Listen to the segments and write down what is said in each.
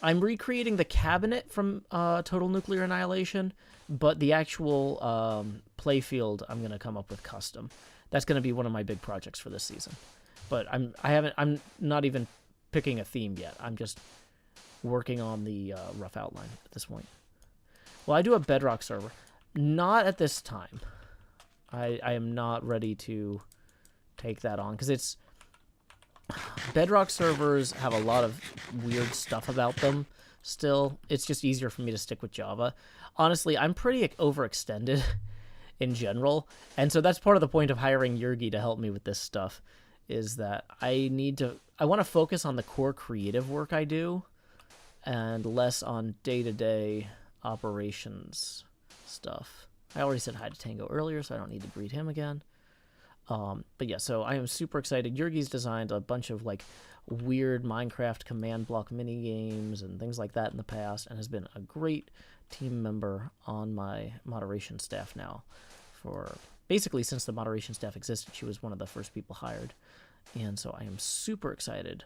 I'm recreating the cabinet from Total Nuclear Annihilation, but the actual playfield I'm gonna come up with custom. That's gonna be one of my big projects for this season. But I'm not even picking a theme yet. I'm just working on the rough outline at this point. Well, I do a Bedrock server. Not at this time. I am not ready to take that on because it's Bedrock servers have a lot of weird stuff about them still. It's just easier for me to stick with Java. Honestly, I'm pretty overextended in general, and so that's part of the point of hiring Yurgi to help me with this stuff, is that I want to focus on the core creative work I do and less on day-to-day operations stuff. I already said hi to Tango earlier, so I don't need to greet him again. But yeah, so I am super excited. Yurgi's designed a bunch of like weird Minecraft command block mini games and things like that in the past, and has been a great team member on my moderation staff now for basically since the moderation staff existed. She was one of the first people hired, and so I am super excited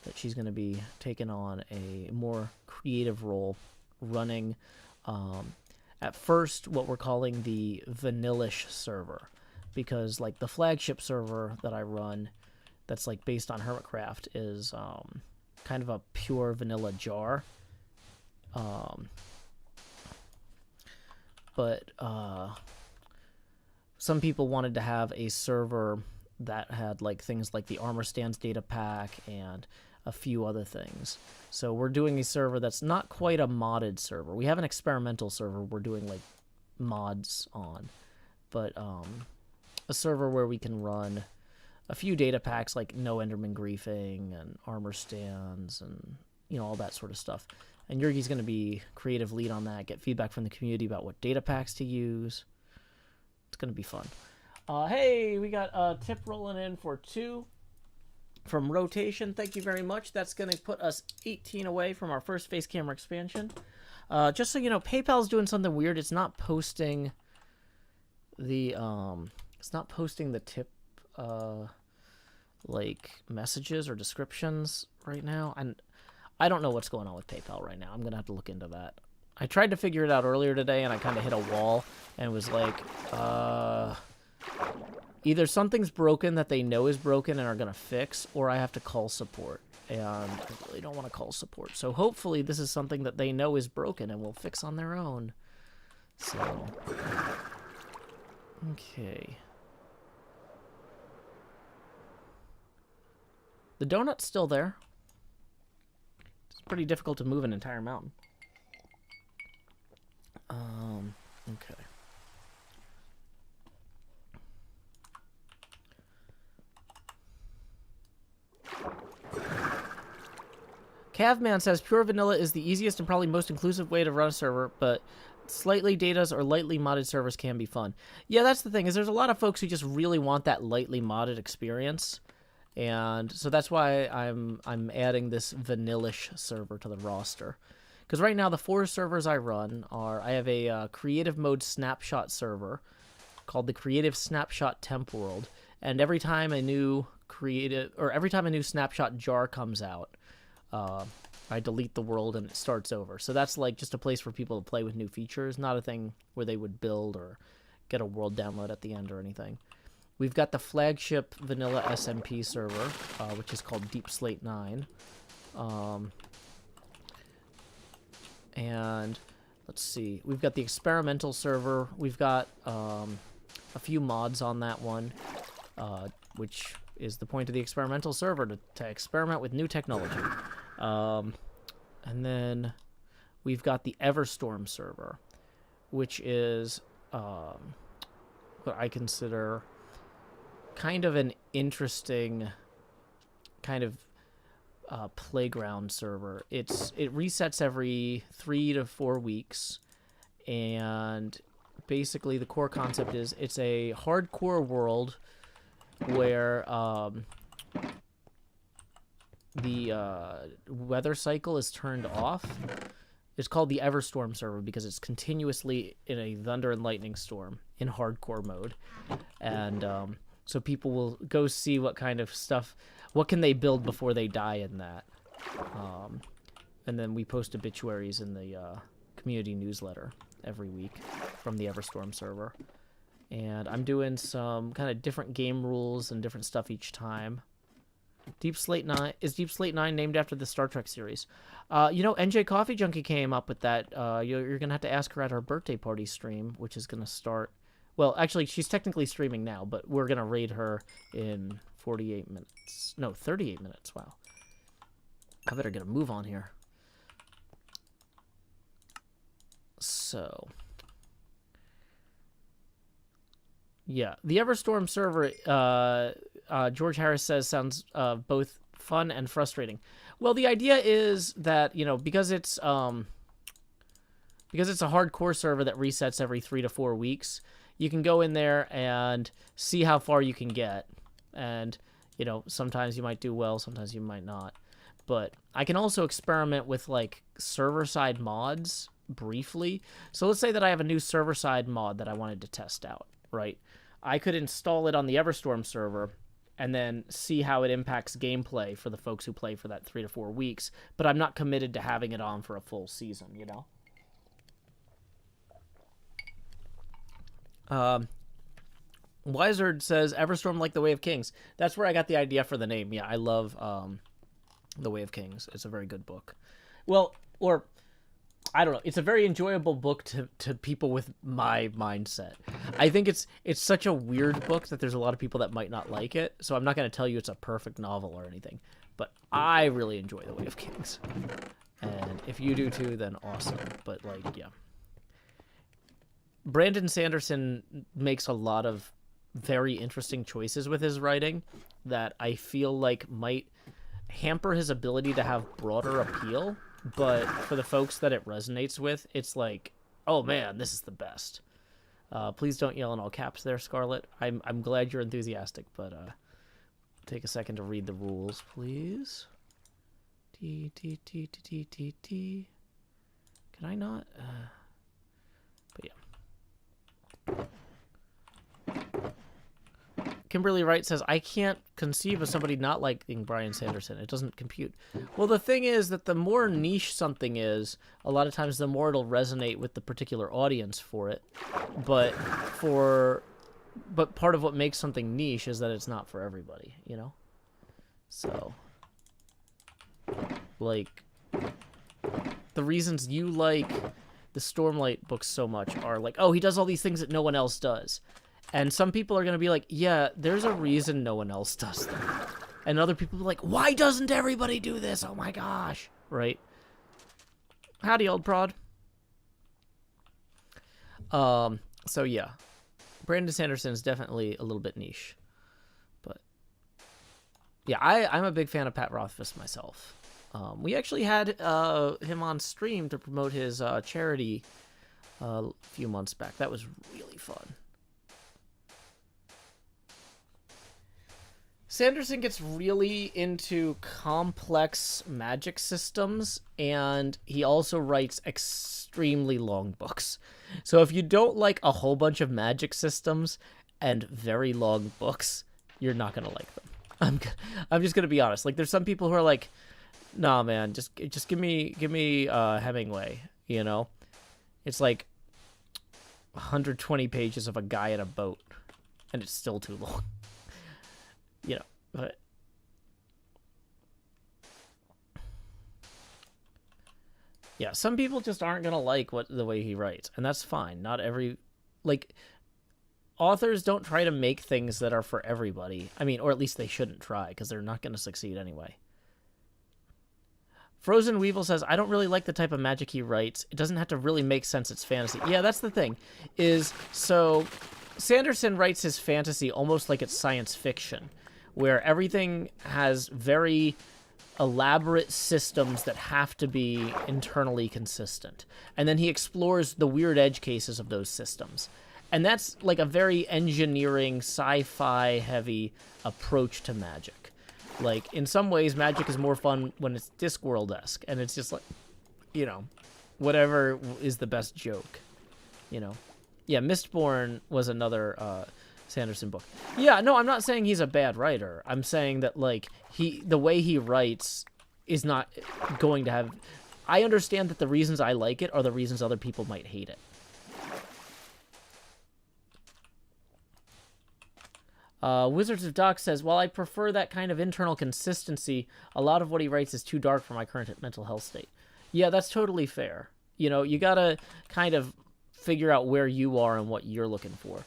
that she's going to be taking on a more creative role running at first what we're calling the Vanillish server, because like the flagship server that I run that's like based on HermitCraft is kind of a pure vanilla jar. But some people wanted to have a server that had like things like the armor stands data pack and a few other things. So we're doing a server that's not quite a modded server. We have an experimental server we're doing like mods on, but a server where we can run a few data packs like no Enderman griefing and armor stands and, you know, all that sort of stuff. And Yurgi's going to be creative lead on that, get feedback from the community about what data packs to use. It's going to be fun. Hey, we got a tip rolling in for 2 from Rotation. Thank you very much. That's going to put us 18 away from our first face camera expansion. Just so you know, PayPal's doing something weird. It's not posting the tip like messages or descriptions right now, and I don't know what's going on with PayPal right now. I'm gonna have to look into that. I tried to figure it out earlier today, and I kind of hit a wall and was like, either something's broken that they know is broken and are gonna fix, or I have to call support, and I really don't want to call support. So hopefully this is something that they know is broken and will fix on their own. So, okay. The donut's still there. It's pretty difficult to move an entire mountain. Okay. Cavman says pure vanilla is the easiest and probably most inclusive way to run a server, but slightly datas or lightly modded servers can be fun. Yeah, that's the thing, is there's a lot of folks who just really want that lightly modded experience. And so that's why I'm adding this Vanillish server to the roster. Because right now the 4 servers I run are, I have a creative mode snapshot server called the Creative Snapshot Temp World, and every time a new snapshot jar comes out, I delete the world and it starts over. So that's like just a place for people to play with new features, not a thing where they would build or get a world download at the end or anything. We've got the flagship vanilla SMP server, which is called Deep Slate 9. And let's see, we've got the experimental server. We've got a few mods on that one, which is the point of the experimental server, to experiment with new technology. And then we've got the Everstorm server, which is what I consider kind of an interesting kind of playground server. It resets every 3 to 4 weeks, and basically the core concept is it's a hardcore world where the weather cycle is turned off. It's called the Everstorm server because it's continuously in a thunder and lightning storm in hardcore mode, and so people will go see what kind of stuff, what can they build before they die in that. And then we post obituaries in the community newsletter every week from the Everstorm server. And I'm doing some kind of different game rules and different stuff each time. Deep Slate 9 is Deep Slate 9 named after the Star Trek series. NJ Coffee Junkie came up with that. You're gonna have to ask her at our birthday party stream, which is gonna start. Well, actually, she's technically streaming now, but we're gonna raid her in 48 minutes. No, 38 minutes. Wow. I better get a move on here. So, yeah, the Everstorm server. George Harris says sounds both fun and frustrating. Well, the idea is that, because it's a hardcore server that resets every 3 to 4 weeks, you can go in there and see how far you can get. And, sometimes you might do well, sometimes you might not. But I can also experiment with like server-side mods briefly. So let's say that I have a new server-side mod that I wanted to test out, right? I could install it on the Everstorm server and then see how it impacts gameplay for the folks who play for that 3 to 4 weeks, but I'm not committed to having it on for a full season, Wizard says, Everstorm like the Way of Kings. That's where I got the idea for the name. Yeah, I love The Way of Kings. It's a very good book. Well, or I don't know. It's a very enjoyable book to people with my mindset. I think it's such a weird book that there's a lot of people that might not like it. So I'm not going to tell you it's a perfect novel or anything. But I really enjoy The Way of Kings. And if you do too, then awesome. But yeah. Brandon Sanderson makes a lot of very interesting choices with his writing that I feel like might hamper his ability to have broader appeal. But for the folks that it resonates with, it's like, oh man, this is the best. Please don't yell in all caps there, Scarlett. I'm glad you're enthusiastic, but take a second to read the rules, please. T. Can I not? But yeah. Kimberly Wright says, I can't conceive of somebody not liking Brian Sanderson. It doesn't compute. Well, the thing is that the more niche something is, a lot of times the more it'll resonate with the particular audience for it. But part of what makes something niche is that it's not for everybody, So, like, the reasons you like the Stormlight books so much are like, oh, he does all these things that no one else does. And some people are going to be like, yeah, there's a reason no one else does them. And other people are like, why doesn't everybody do this? Oh my gosh. Right? Howdy, old prod. So yeah. Brandon Sanderson is definitely a little bit niche. But yeah, I'm a big fan of Pat Rothfuss myself. We actually had him on stream to promote his charity a few months back. That was really fun. Sanderson gets really into complex magic systems, and he also writes extremely long books. So if you don't like a whole bunch of magic systems and very long books, you're not going to like them. I'm just going to be honest. Like, there's some people who are like, nah, man, just give me Hemingway, It's like 120 pages of a guy in a boat, and it's still too long. But yeah, some people just aren't gonna like the way he writes, and that's fine. Not every authors don't try to make things that are for everybody. I mean, or at least they shouldn't try, because they're not gonna succeed anyway. Frozen Weevil says, I don't really like the type of magic he writes. It doesn't have to really make sense. It's fantasy. Yeah, that's the thing. So Sanderson writes his fantasy almost like it's science fiction, where everything has very elaborate systems that have to be internally consistent. And then he explores the weird edge cases of those systems. And that's like a very engineering, sci-fi heavy approach to magic. Like, in some ways, magic is more fun when it's Discworld-esque, and it's just like, whatever is the best joke, Yeah, Mistborn was another Sanderson book. Yeah, no, I'm not saying he's a bad writer. I'm saying that, like, the way he writes is not going to have I understand that the reasons I like it are the reasons other people might hate it. Wizards of Doc says, while I prefer that kind of internal consistency, a lot of what he writes is too dark for my current mental health state. Yeah, that's totally fair. You know, you gotta kind of figure out where you are and what you're looking for.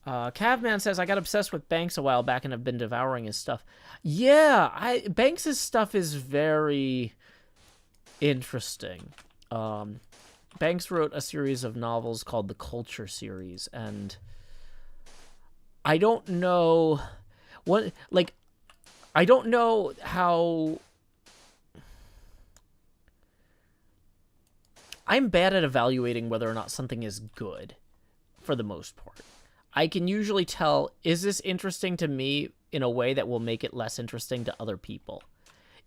Cavman says, I got obsessed with Banks a while back and have been devouring his stuff. Yeah, Banks' stuff is very interesting. Banks wrote a series of novels called the Culture series, and I don't know what, like, I don't know how... I'm bad at evaluating whether or not something is good, for the most part. I can usually tell, is this interesting to me in a way that will make it less interesting to other people?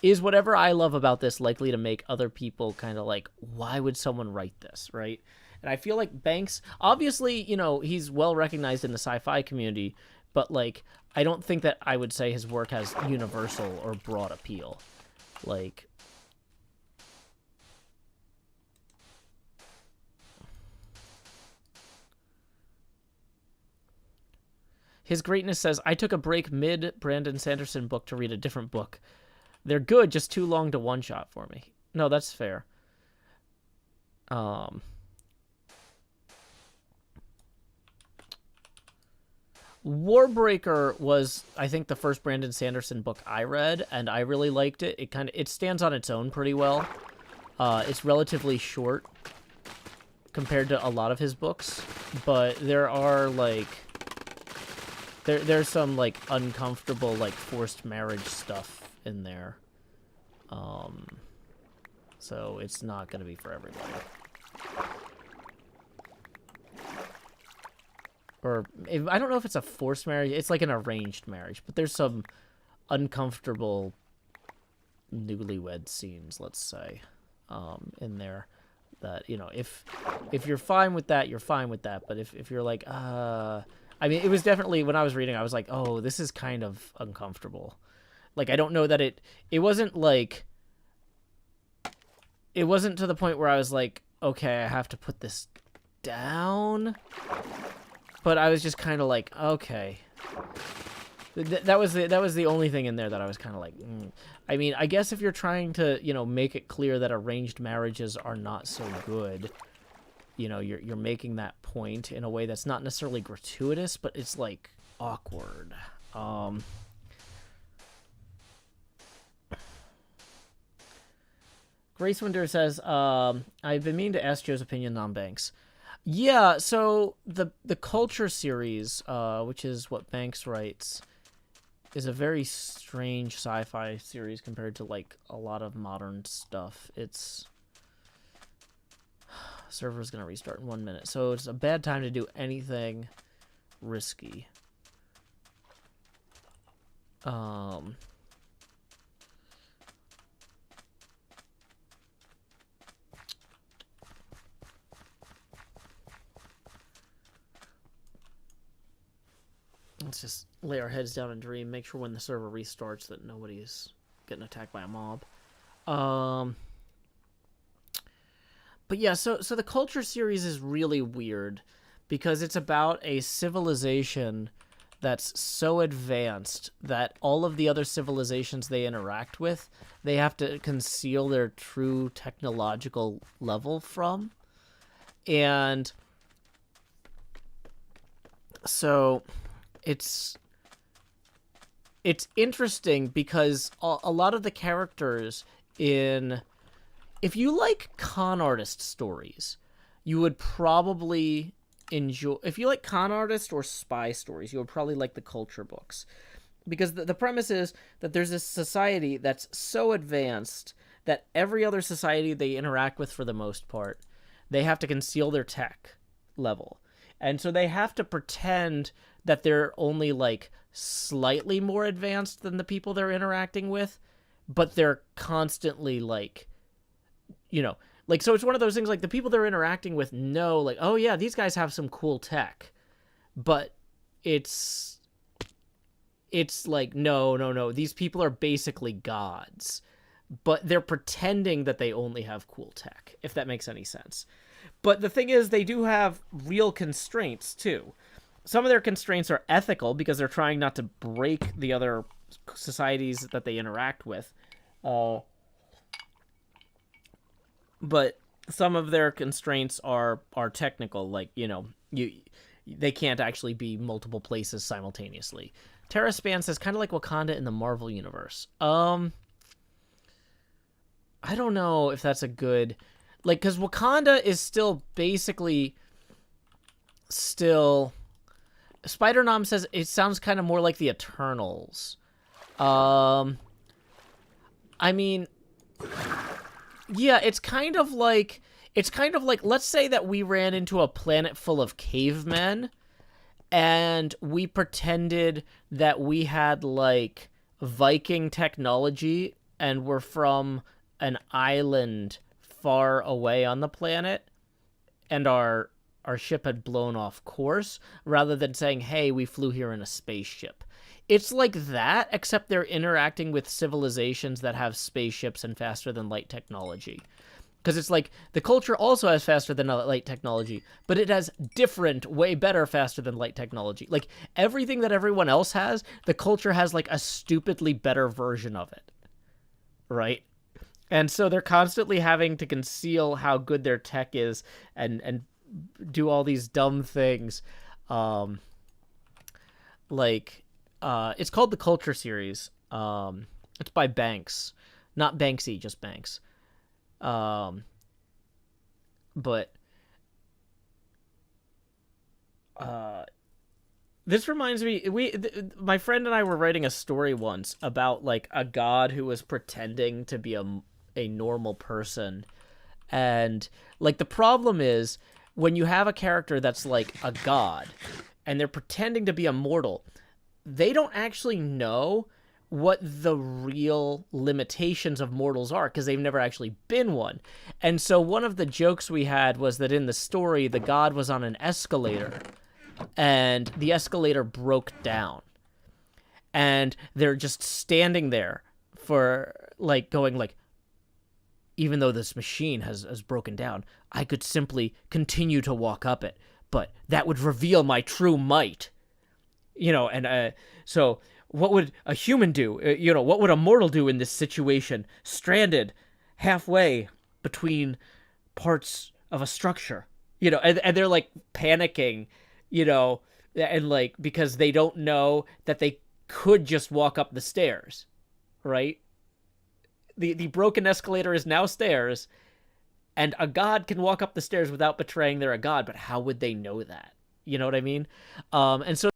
Is whatever I love about this likely to make other people kind of like, why would someone write this, right? And I feel like Banks, obviously, you know, he's well recognized in the sci-fi community, but, like, I don't think that I would say his work has universal or broad appeal. Like... His Greatness says, I took a break mid-Brandon Sanderson book to read a different book. They're good, just too long to one-shot for me. No, that's fair. Warbreaker was, I think, the first Brandon Sanderson book I read, and I really liked it. It stands on its own pretty well. It's relatively short compared to a lot of his books, but there are, like... There's some, like, uncomfortable, like, forced marriage stuff in there. So it's not going to be for everybody. Or, I don't know if it's a forced marriage. It's like an arranged marriage. But there's some uncomfortable newlywed scenes, let's say, in there. That, you know, if you're fine with that, you're fine with that. But if you're like, I mean, it was definitely, when I was reading, I was like, oh, this is kind of uncomfortable. Like, I don't know that it wasn't like, it wasn't to the point where I was like, okay, I have to put this down. But I was just kind of like, okay. That was the only thing in there that I was kind of like, I mean, I guess if you're trying to, you know, make it clear that arranged marriages are not so good, you know, you're making that point in a way that's not necessarily gratuitous, but it's, like, awkward. Grace Winder says, I've been meaning to ask Joe's opinion on Banks. Yeah, so the Culture series, which is what Banks writes, is a very strange sci-fi series compared to, like, a lot of modern stuff. It's... Server's gonna restart in 1 minute, so it's a bad time to do anything risky. Let's just lay our heads down and dream. Make sure when the server restarts that nobody's getting attacked by a mob. But yeah, so the Culture series is really weird because it's about a civilization that's so advanced that all of the other civilizations they interact with, they have to conceal their true technological level from. And so it's interesting because a lot of the characters in... If you like con artist stories, you would probably enjoy... If you like con artist or spy stories, you would probably like the Culture books. Because the premise is that there's this society that's so advanced that every other society they interact with, for the most part, they have to conceal their tech level. And so they have to pretend that they're only, like, slightly more advanced than the people they're interacting with, but they're constantly, like... You know, like, so it's one of those things, like, the people they're interacting with know, like, oh, yeah, these guys have some cool tech. But it's like, no, no, no. These people are basically gods, but they're pretending that they only have cool tech, if that makes any sense. But the thing is, they do have real constraints, too. Some of their constraints are ethical because they're trying not to break the other societies that they interact with. But some of their constraints are technical, like, they can't actually be multiple places simultaneously. TerraSpan says kind of like Wakanda in the Marvel universe. I don't know if that's a good, like, because Wakanda is still basically still. Spider Nom says it sounds kind of more like the Eternals. I mean, yeah, it's kind of like let's say that we ran into a planet full of cavemen and we pretended that we had like Viking technology and we're from an island far away on the planet and our ship had blown off course, rather than saying, hey, we flew here in a spaceship. It's like that, except they're interacting with civilizations that have spaceships and faster than light technology. Because it's like, the culture also has faster than light technology, but it has different, way better faster than light technology. Like, everything that everyone else has, the culture has like a stupidly better version of it. Right? And so they're constantly having to conceal how good their tech is and do all these dumb things. It's called the Culture Series. It's by Banks. Not Banksy, just Banks. But this reminds me, my friend and I were writing a story once about like a god who was pretending to be a normal person. And like the problem is when you have a character that's like a god and they're pretending to be immortal, they don't actually know what the real limitations of mortals are because they've never actually been one. And so one of the jokes we had was that in the story, the god was on an escalator and the escalator broke down. And they're just standing there for like going like, even though this machine has broken down, I could simply continue to walk up it, but that would reveal my true might. So what would a human do? What would a mortal do in this situation, stranded halfway between parts of a structure? And they're like panicking, and like because they don't know that they could just walk up the stairs, right? The broken escalator is now stairs, and a god can walk up the stairs without betraying they're a god, but how would they know that? You know what I mean? And so